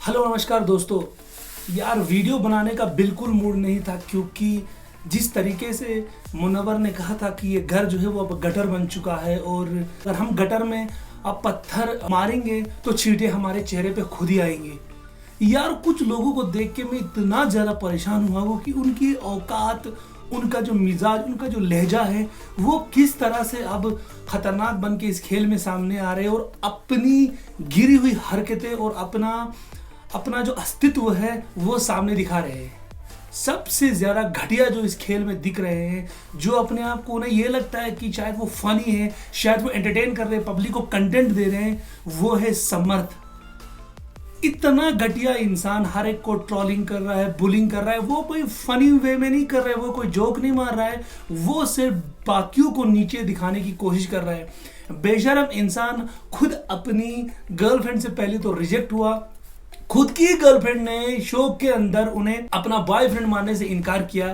Hello नमस्कार दोस्तों। यार वीडियो बनाने का बिल्कुल मूड नहीं था क्योंकि जिस तरीके से मुनव्वर ने कहा था कि ये घर जो है वो अब गटर बन चुका है और अगर हम गटर में अब पत्थर मारेंगे तो छींटे हमारे चेहरे पे खुद ही आएंगे। यार कुछ लोगों को देख के मैं इतना ज़्यादा परेशान हुआ वो कि उनकी औकात, उनका जो मिजाज, उनका जो लहजा है वो किस तरह से अब खतरनाक बन के इस खेल में सामने आ रहे हैं और अपनी गिरी हुई हरकतें और अपना जो अस्तित्व है वो सामने दिखा रहे हैं। सबसे ज़्यादा घटिया जो इस खेल में दिख रहे हैं, जो अपने आप को उन्हें ये लगता है कि शायद वो फनी है, शायद वो एंटरटेन कर रहे हैं, पब्लिक को कंटेंट दे रहे हैं, वो है समर्थ। इतना घटिया इंसान हर एक को ट्रोलिंग कर रहा है, बुलिंग कर रहा है। वो कोई फनी वे में नहीं कर रहा है, वो कोई जोक नहीं मार रहा है, वो सिर्फ बाकियों को नीचे दिखाने की कोशिश कर रहा है। बेशरम इंसान खुद अपनी गर्लफ्रेंड से पहले तो रिजेक्ट हुआ, खुद की गर्लफ्रेंड ने शो के अंदर उन्हें अपना बॉयफ्रेंड मानने से इनकार किया।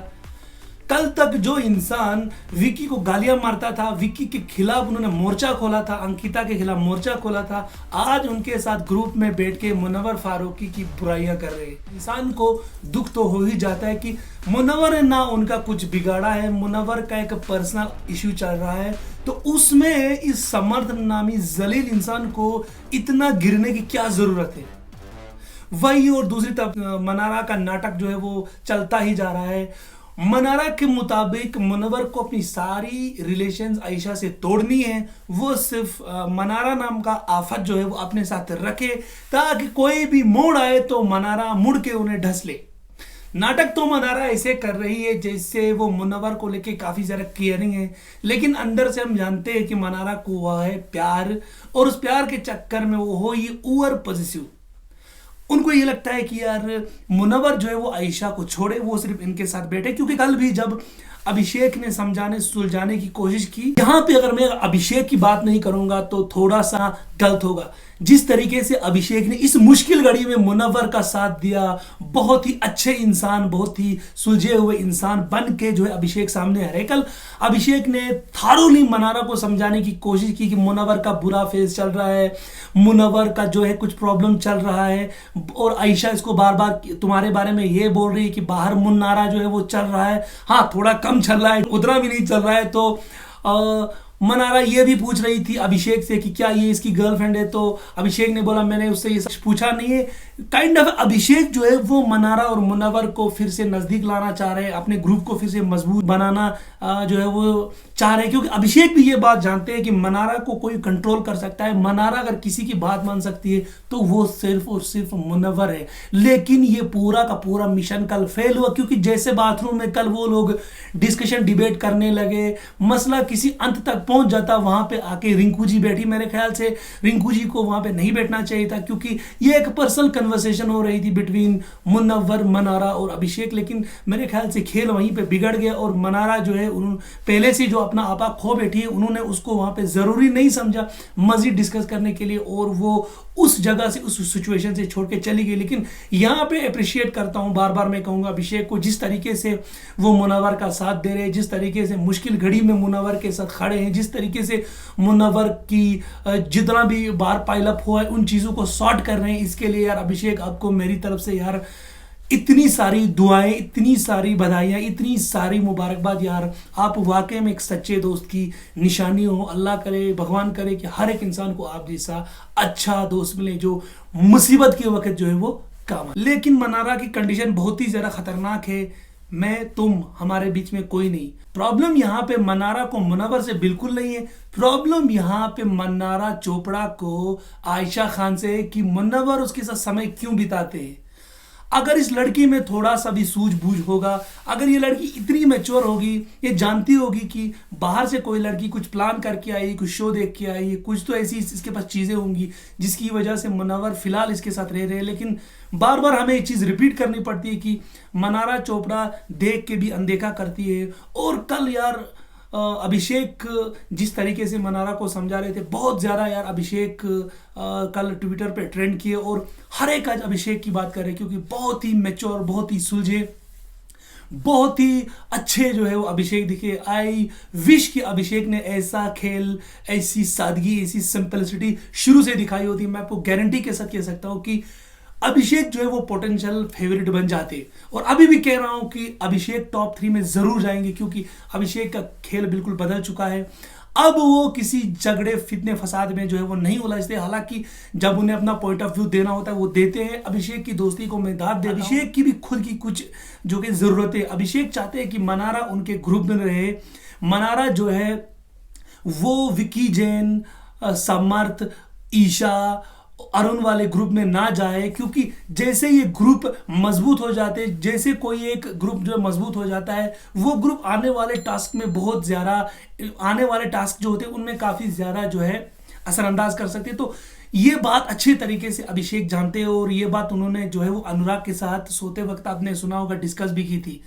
कल तक जो इंसान विक्की को गालियां मारता था, विक्की के खिलाफ उन्होंने मोर्चा खोला था, अंकिता के खिलाफ मोर्चा खोला था, आज उनके साथ ग्रुप में बैठ के मुनव्वर फारूकी की बुराइयां कर रहे हैं। इंसान को दुख तो हो ही जाता है कि मुनव्वर ने ना उनका कुछ बिगाड़ा है, मुनव्वर का एक पर्सनल इश्यू चल रहा है, तो उसमें इस समर्थ नामी जलील इंसान को इतना गिरने की क्या जरूरत है। वही और दूसरी तरफ मनारा का नाटक जो है वो चलता ही जा रहा है। मनारा के मुताबिक मुनव्वर को अपनी सारी रिलेशंस आयशा से तोड़नी है, वो सिर्फ मनारा नाम का आफत जो है वो अपने साथ रखे ताकि कोई भी मोड़ आए तो मनारा मुड़ के उन्हें ढस ले। नाटक तो मनारा ऐसे कर रही है जैसे वो मुनव्वर को लेके काफ़ी ज़्यादा केयरिंग है, लेकिन अंदर से हम जानते हैं कि मनारा को हुआ है प्यार और उस प्यार के चक्कर में वो हो ये ओवर पॉजिटिव। उनको ये लगता है कि यार मुनव्वर जो है वो आयशा को छोड़े, वो सिर्फ इनके साथ बैठे। क्योंकि कल भी जब अभिषेक ने समझाने सुलझाने की कोशिश की, यहाँ पे अगर मैं अभिषेक की बात नहीं करूंगा तो थोड़ा सा गलत होगा। जिस तरीके से अभिषेक ने इस मुश्किल घड़ी में मुनव्वर का साथ दिया, बहुत ही अच्छे इंसान, बहुत ही सुलझे हुए इंसान बन के जो है अभिषेक सामने आ रहे। कल अभिषेक ने थारोली मनारा को समझाने की कोशिश की कि मुनव्वर का बुरा फेज चल रहा है, मुनव्वर का जो है कुछ प्रॉब्लम चल रहा है और आयशा इसको बार बार तुम्हारे बारे में ये बोल रही है कि बाहर मुन्नारा जो है वो चल रहा है, हाँ थोड़ा कम चल रहा है, उतना भी नहीं चल रहा है। तो मनारा ये भी पूछ रही थी अभिषेक से कि क्या ये इसकी गर्लफ्रेंड है, तो अभिषेक ने बोला मैंने उससे ये सच पूछा नहीं है। काइंड ऑफ अभिषेक जो है वो मनारा और मुनव्वर को फिर से नजदीक लाना चाह रहे हैं, अपने ग्रुप को फिर से मजबूत बनाना जो है वो चाह रहे हैं। क्योंकि अभिषेक भी ये बात जानते हैं कि मनारा को कोई कंट्रोल कर सकता है, मनारा अगर किसी की बात मान सकती है तो वो सिर्फ और सिर्फ मुनव्वर है। लेकिन ये पूरा का पूरा मिशन कल फेल हुआ, क्योंकि जैसे बाथरूम में कल वो लोग डिस्कशन डिबेट करने लगे, मसला किसी अंत तक पहुंच जाता, वहां पे आके रिंकू जी बैठी। मेरे ख्याल से रिंकू जी को वहां पे नहीं बैठना चाहिए था, क्योंकि ये एक पर्सनल कन्वर्सेशन हो रही थी बिटवीन मुनव्वर, मनारा और अभिषेक। लेकिन मेरे ख्याल से खेल वहीं पे बिगड़ गया और मनारा जो है उन्होंने पहले से जो अपना आपा खो बैठी है, उन्होंने उसको वहां पे जरूरी नहीं समझा मजीद डिस्कस करने के लिए और वो उस जगह से, उस सिचुएशन से छोड़ के चली गई। लेकिन यहाँ पे अप्रिशिएट करता हूँ, बार बार मैं कहूँगा अभिषेक को, जिस तरीके से वो मुनव्वर का साथ दे रहे हैं, जिस तरीके से मुश्किल घड़ी में मुनव्वर के साथ खड़े हैं, जिस तरीके से मुनव्वर की जितना भी बार पाइलअप हुआ है उन चीज़ों को सॉर्ट कर रहे हैं। इसके लिए यार अभिषेक आपको मेरी तरफ से यार इतनी सारी दुआएं, इतनी सारी बधाइयाँ, इतनी सारी मुबारकबाद। यार आप वाकई में एक सच्चे दोस्त की निशानी हो। अल्लाह करे, भगवान करे कि हर एक इंसान को आप जैसा अच्छा दोस्त मिले जो मुसीबत के वक्त जो है वो काम आए। लेकिन मनारा की कंडीशन बहुत ही ज़्यादा खतरनाक है। मैं, तुम, हमारे बीच में कोई नहीं। प्रॉब्लम यहाँ पे मनारा को मुनव्वर से बिल्कुल नहीं है। प्रॉब्लम यहाँ पे मनारा चोपड़ा को आयशा खान से है कि मुनव्वर उसके साथ समय क्यों बिताते हैं। अगर इस लड़की में थोड़ा सा भी सूझबूझ होगा, अगर ये लड़की इतनी मैच्योर होगी, ये जानती होगी कि बाहर से कोई लड़की कुछ प्लान करके आई, कुछ शो देख के आई, कुछ तो ऐसी इसके पास चीज़ें होंगी जिसकी वजह से मुनव्वर फिलहाल इसके साथ रह रहे हैं। लेकिन बार बार हमें एक चीज़ रिपीट करनी पड़ती है कि मनारा चोपड़ा देख के भी अनदेखा करती है। और कल यार अभिषेक जिस तरीके से मनारा को समझा रहे थे, बहुत ज़्यादा यार अभिषेक कल ट्विटर पे ट्रेंड किए और हर एक आज अभिषेक की बात कर रहे हैं, क्योंकि बहुत ही मैच्योर, बहुत ही सुलझे, बहुत ही अच्छे जो है वो अभिषेक दिखे। आई विश कि अभिषेक ने ऐसा खेल, ऐसी सादगी, ऐसी सिंपलिसिटी शुरू से दिखाई होती। मैं आपको गारंटी के साथ कह सकता हूँ कि अभिषेक जो है वो पोटेंशियल फेवरेट बन जाते। और अभी भी कह रहा हूं कि अभिषेक टॉप 3 में जरूर जाएंगे, क्योंकि अभिषेक का खेल बिल्कुल बदल चुका है। अब वो किसी झगड़े फितने फसाद में जो है वो नहीं उलझते। हालांकि जब उन्हें अपना पॉइंट ऑफ व्यू देना होता है वो देते हैं। अभिषेक की दोस्ती को मैं दाद दे, अभिषेक की भी खुद की कुछ जो कि जरूरत है। अभिषेक चाहते हैं कि मनारा उनके ग्रुप में रहे। मनारा जो है वो विकी जैन, समर्थ, ईशा, अरुण वाले ग्रुप में ना जाए, क्योंकि जैसे ये ग्रुप मजबूत हो जाते, जैसे कोई एक ग्रुप जो मजबूत हो जाता है, वो ग्रुप आने वाले टास्क में बहुत ज़्यादा, आने वाले टास्क जो होते हैं उनमें काफ़ी ज़्यादा जो है असरअंदाज कर सकते हैं। तो ये बात अच्छे तरीके से अभिषेक जानते हैं, और ये बात उन्होंने जो है वो अनुराग के साथ सोते वक्त आपने सुना होगा डिस्कस भी की थी।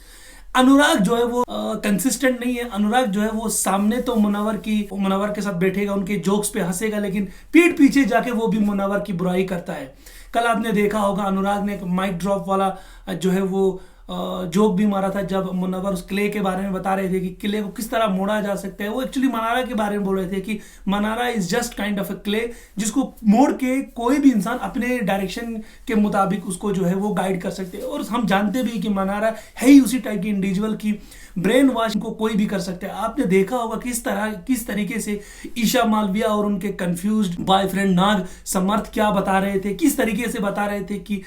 अनुराग जो है वो कंसिस्टेंट नहीं है। अनुराग जो है वो सामने तो मुनव्वर के साथ बैठेगा, उनके जोक्स पे हंसेगा, लेकिन पीठ पीछे जाके वो भी मुनव्वर की बुराई करता है। कल आपने देखा होगा अनुराग ने एक माइक ड्रॉप वाला जो है वो जोक भी मारा था, जब मुनव्वर उस क्ले के बारे में बता रहे थे कि क्ले को किस तरह मोड़ा जा सकता है। वो एक्चुअली मनारा के बारे में बोल रहे थे कि Mannara is just kind of a clay, जिसको मोड़ के कोई भी इंसान अपने डायरेक्शन के मुताबिक उसको जो है वो गाइड कर सकते हैं। और हम जानते भी कि मनारा है ही उसी टाइप की इंडिविजुअल की ब्रेन वॉश को कोई भी कर सकता है। आपने देखा होगा किस तरीके से ईशा मालविया और उनके कंफ्यूज्ड बॉयफ्रेंड नाग समर्थ क्या बता रहे थे, किस तरीके से बता रहे थे कि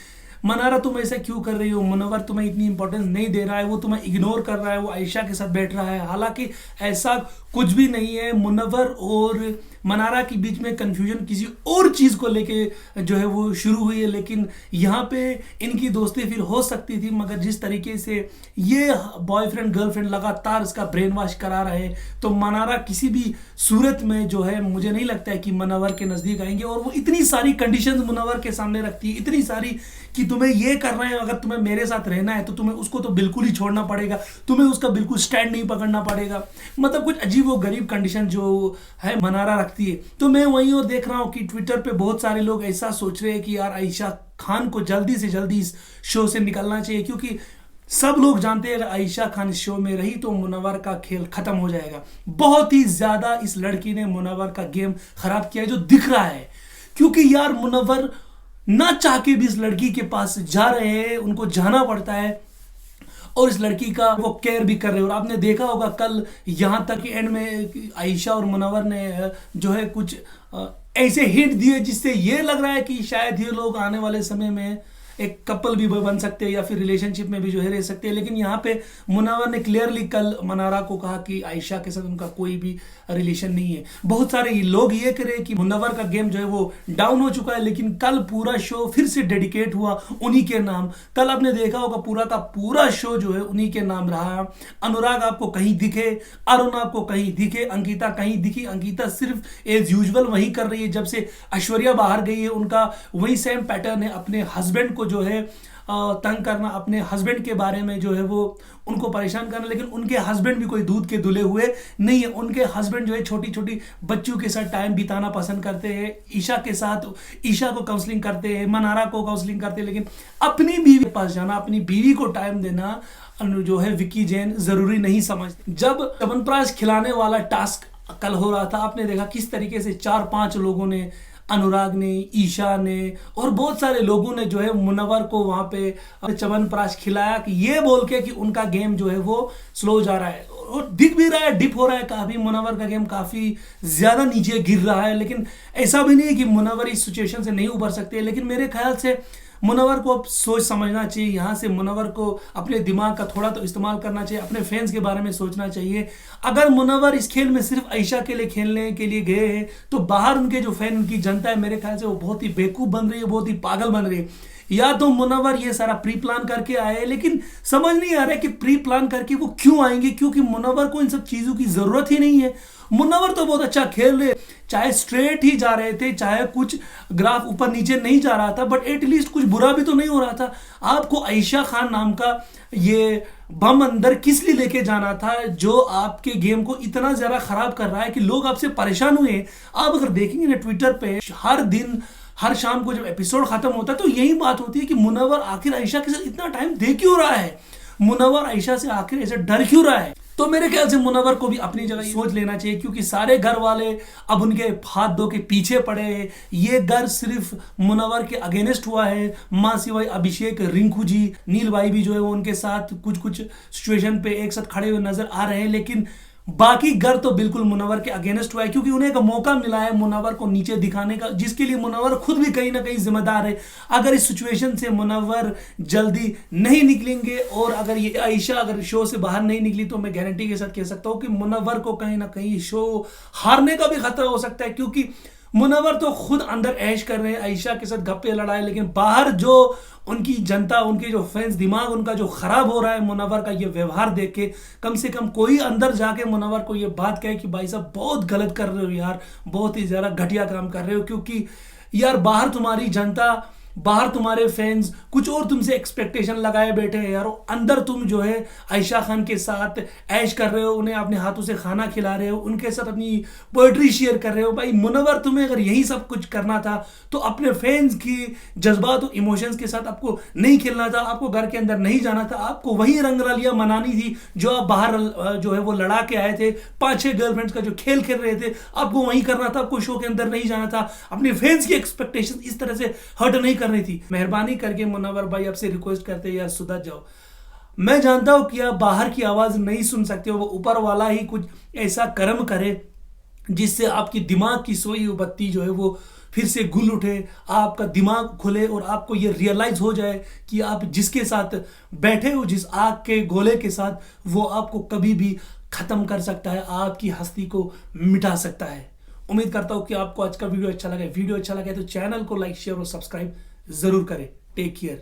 मनारा तुम ऐसा क्यों कर रही हो, मुनव्वर तुम्हें इतनी इंपॉर्टेंस नहीं दे रहा है, वो तुम्हें इग्नोर कर रहा है, वो आयशा के साथ बैठ रहा है। हालांकि ऐसा कुछ भी नहीं है। मुनव्वर और मनारा के बीच में कंफ्यूजन किसी और चीज़ को लेके जो है वो शुरू हुई है, लेकिन यहाँ पे इनकी दोस्ती फिर हो सकती थी, मगर जिस तरीके से ये बॉयफ्रेंड गर्लफ्रेंड लगातार इसका ब्रेन वॉश करा रहे, तो मनारा किसी भी सूरत में जो है मुझे नहीं लगता है कि मुनव्वर के नज़दीक आएंगे। और वो इतनी सारी कंडीशंस मुनव्वर के सामने रखती है, इतनी सारी, कि तुम्हें ये करना है, अगर तुम्हें मेरे साथ रहना है तो तुम्हें उसको तो बिल्कुल ही छोड़ना पड़ेगा, तुम्हें उसका बिल्कुल स्टैंड नहीं पकड़ना पड़ेगा। मतलब कुछ अजीब वो गरीब कंडीशन जो है मनारा रखती है। तो मैं वहीं और देख रहा हूँ कि ट्विटर पे बहुत सारे लोग ऐसा सोच रहे हैं कि यार आयशा खान को जल्दी से जल्दी इस शो से निकलना चाहिए, क्योंकि सब लोग जानते हैं अगर आयशा खान इस शो में रही तो मुनव्वर का खेल खत्म हो जाएगा। बहुत ही ज्यादा इस लड़की ने मुनव्वर का गेम खराब किया है, जो दिख रहा है। क्योंकि यार मुनव्वर ना चाह के भी इस लड़की के पास जा रहे हैं, उनको जाना पड़ता है, और इस लड़की का वो केयर भी कर रहे हैं। और आपने देखा होगा कल यहाँ तक एंड में आयशा और मुनव्वर ने जो है कुछ ऐसे हिंट दिए जिससे ये लग रहा है कि शायद ये लोग आने वाले समय में एक कपल भी बन सकते हैं या फिर रिलेशनशिप में भी जो है रह सकते हैं। लेकिन यहाँ पे मुनव्वर ने क्लियरली कल मनारा को कहा कि आयशा के साथ उनका कोई भी रिलेशन नहीं है। बहुत सारे लोग ये कह रहे हैं कि मुनव्वर का गेम जो है वो डाउन हो चुका है, लेकिन कल पूरा शो फिर से डेडिकेट हुआ उन्हीं के नाम। कल आपने देखा होगा पूरा का पूरा शो जो है उन्हीं के नाम रहा। अनुराग आपको कहीं दिखे, अरुण आपको कहीं दिखे, अंकिता कहीं दिखी। अंकिता सिर्फ एज यूजुअल वही कर रही है, जब से ऐश्वर्या बाहर गई है उनका वही सेम पैटर्न है, अपने हस्बैंड को जो है तंग करना, अपने हस्बैंड के बारे में जो है वो उनको परेशान करना। लेकिन उनके हस्बैंड भी कोई दूध के धुले हुए नहीं है। उनके हस्बैंड जो है छोटी छोटी बच्चों के साथ टाइम बिताना पसंद करते हैं, ईशा के साथ, ईशा को काउंसलिंग करते हैं, मनारा को काउंसलिंग करते हैं, लेकिन अपनी बीवी के पास जाना, अपनी बीवी को टाइम देना जो है विकी जैन जरूरी नहीं समझते। जब च्यवनप्राश खिलाने वाला टास्क कल हो रहा था, आपने देखा किस तरीके से 4-5 लोगों ने, अनुराग ने, ईशा ने और बहुत सारे लोगों ने जो है मुनव्वर को वहां पे च्यवनप्राश खिलाया कि ये बोल के कि उनका गेम जो है वो स्लो जा रहा है, और दिख भी रहा है, डिप हो रहा है काफी। मुनव्वर का गेम काफी ज्यादा नीचे गिर रहा है, लेकिन ऐसा भी नहीं है कि मुनव्वर इस सिचुएशन से नहीं उभर सकते। लेकिन मेरे ख्याल से मुनव्वर को अब सोच समझना चाहिए। यहाँ से मुनव्वर को अपने दिमाग का थोड़ा तो इस्तेमाल करना चाहिए, अपने फैंस के बारे में सोचना चाहिए। अगर मुनव्वर इस खेल में सिर्फ आयशा के लिए खेलने के लिए गए हैं, तो बाहर उनके जो फैन, उनकी जनता है, मेरे ख्याल से वो बहुत ही बेवकूफ़ बन रही है, बहुत ही पागल बन रही है। या तो मुनव्वर ये सारा प्री प्लान करके आए, लेकिन समझ नहीं आ रहा है कि प्री प्लान करके वो क्यों आएंगे, क्योंकि मुनव्वर को इन सब चीज़ों की ज़रूरत ही नहीं है। मुनव्वर तो बहुत अच्छा खेल रहे, चाहे स्ट्रेट ही जा रहे थे, चाहे कुछ ग्राफ ऊपर नीचे नहीं जा रहा था, बट एटलीस्ट कुछ बुरा भी तो नहीं हो रहा था। आपको आयशा खान नाम का ये बम अंदर किस लिए लेके जाना था, जो आपके गेम को इतना ज़्यादा खराब कर रहा है कि लोग आपसे परेशान हुए। आप अगर देखेंगे ना ट्विटर पे, हर दिन हर शाम को जब एपिसोड खत्म होता है तो यही बात होती है कि मुनव्वर आखिर आयशा के साथ इतना टाइम दे क्यों रहा है, मुनव्वर आयशा से आखिर ऐसे डर क्यों रहा है। तो मेरे ख्याल से मुनव्वर को भी अपनी जगह सोच लेना चाहिए, क्योंकि सारे घर वाले अब उनके हाथ धो के पीछे पड़े हैं। ये घर सिर्फ मुनव्वर के अगेंस्ट हुआ है। मां सिवाय अभिषेक, रिंकू जी, नील भाई भी जो है वो उनके साथ कुछ सिचुएशन पे एक साथ खड़े हुए नजर आ रहे हैं, लेकिन बाकी घर तो बिल्कुल मुनव्वर के अगेंस्ट हुआ है, क्योंकि उन्हें एक मौका मिला है मुनव्वर को नीचे दिखाने का, जिसके लिए मुनव्वर खुद भी कहीं ना कहीं जिम्मेदार है। अगर इस सिचुएशन से मुनव्वर जल्दी नहीं निकलेंगे और अगर ये आयशा अगर शो से बाहर नहीं निकली, तो मैं गारंटी के साथ कह सकता हूं कि मुनव्वर को कहीं ना कहीं शो हारने का भी खतरा हो सकता है, क्योंकि मुनव्वर तो खुद अंदर ऐश कर रहे हैं, आयशा के साथ गप्पे लड़ाए, लेकिन बाहर जो उनकी जनता, उनके जो फैंस, दिमाग उनका जो खराब हो रहा है मुनव्वर का ये व्यवहार देख के, कम से कम कोई अंदर जाके मुनव्वर को ये बात कहे कि भाई साहब बहुत गलत कर रहे हो यार, बहुत ही ज्यादा घटिया काम कर रहे हो, क्योंकि यार बाहर तुम्हारी जनता, बाहर तुम्हारे फैंस कुछ और तुमसे एक्सपेक्टेशन लगाए बैठे हैं यार, अंदर तुम जो है आयशा खान के साथ ऐश कर रहे हो, उन्हें अपने हाथों से खाना खिला रहे हो, उनके साथ अपनी पोएट्री शेयर कर रहे हो। भाई मुनव्वर, तुम्हें अगर यही सब कुछ करना था तो अपने फैंस की जज्बात और इमोशंस के साथ आपको नहीं खेलना था, आपको घर के अंदर नहीं जाना था, आपको वही रंगरलियां मनानी थी जो आप बाहर जो है वो लड़ा के आए थे, 5-6 गर्लफ्रेंड्स का जो खेल खेल रहे थे, आपको वही करना था, आपको शो के अंदर नहीं जाना था, अपने फैंस की एक्सपेक्टेशन इस तरह से हर्ट नहीं करनी थी। मेहरबानी करके मुनव्वर भाई आपसे रिक्वेस्ट करते हैं यार, सुधर जाओ। मैं जानता हूं कि आप बाहर की आवाज नहीं सुन सकते हो, वो ऊपर वाला ही कुछ ऐसा कर्म करे जिससे आपकी दिमाग की सोई हुई बत्ती जो है वो फिर से गुल उठे, आपका दिमाग खुले और आपको ये रियलाइज हो जाए कि आप जिसके साथ बैठे हो, जिस आग के गोले के साथ, वो आपको कभी भी खत्म कर सकता है, आपकी हस्ती को मिटा सकता है। उम्मीद करता हूं कि आपको आज का वीडियो अच्छा लगा। वीडियो अच्छा लगा तो चैनल को लाइक, शेयर और सब्सक्राइब जरूर करें। Take care.